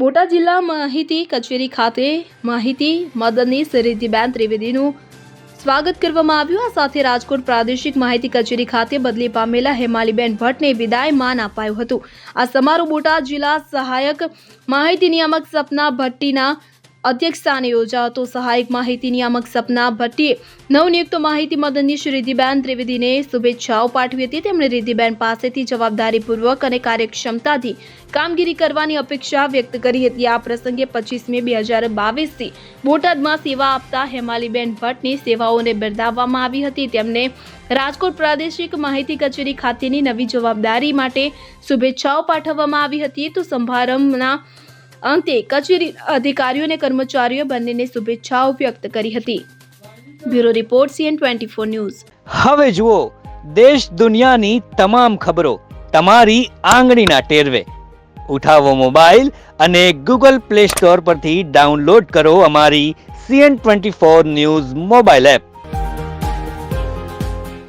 બોટાદ જિલ્લા માહિતી કચેરી ખાતે માહિતી મદદનીશ રિદ્ધિબેન ત્રિવેદીનું સ્વાગત કરવામાં આવ્યું। આ સાથે રાજકોટ પ્રાદેશિક માહિતી કચેરી ખાતે બદલી પામેલા હેમાલીબેન ભટ્ટને વિદાયમાન અપાયું હતું। આ સમારોહ બોટાદ જિલ્લા સહાયક માહિતી નિયામક સપના ભટ્ટીના અધ્યક્ષસ્થાને યોજાયો હતો। સહાયક માહિતી નિયામક સપના ભટ્ટીએ નવનિયુક્ત માહિતી મદદનીશ રિદ્ધિબેન ત્રિવેદીને શુભેચ્છાઓ પાઠવી હતી। તેમણે રિદ્ધિબેન પાસેથી જવાબદારીપૂર્વક અને કાર્યક્ષમતાથી કામગીરી કરવાની અપેક્ષા વ્યક્ત કરી હતી। આ પ્રસંગે 25 મે 2022થી બોટાદમાં સેવા આપતા હેમાલીબેન ભટ્ટની સેવાઓને બિરદાવવામાં આવી હતી। તેમને રાજકોટ પ્રાદેશિક માહિતી કચેરી ખાતેની નવી જવાબદારી માટે શુભેચ્છાઓ પાઠવવામાં આવી હતી। તો સમારંભના અંતે કચેરી અધિકારીઓ અને કર્મચારીઓ બંનેને શુભેચ્છાઓ વ્યક્ત કરી હતી। Bureau report CN24 news. હવે જુઓ દેશ દુનિયાની તમામ ખબરો તમારી આંગળીના ટેરવે। ઉઠાવો મોબાઈલ અને Google Play Store પરથી ડાઉનલોડ કરો અમારી CN24 ન્યૂઝ મોબાઈલ એપ।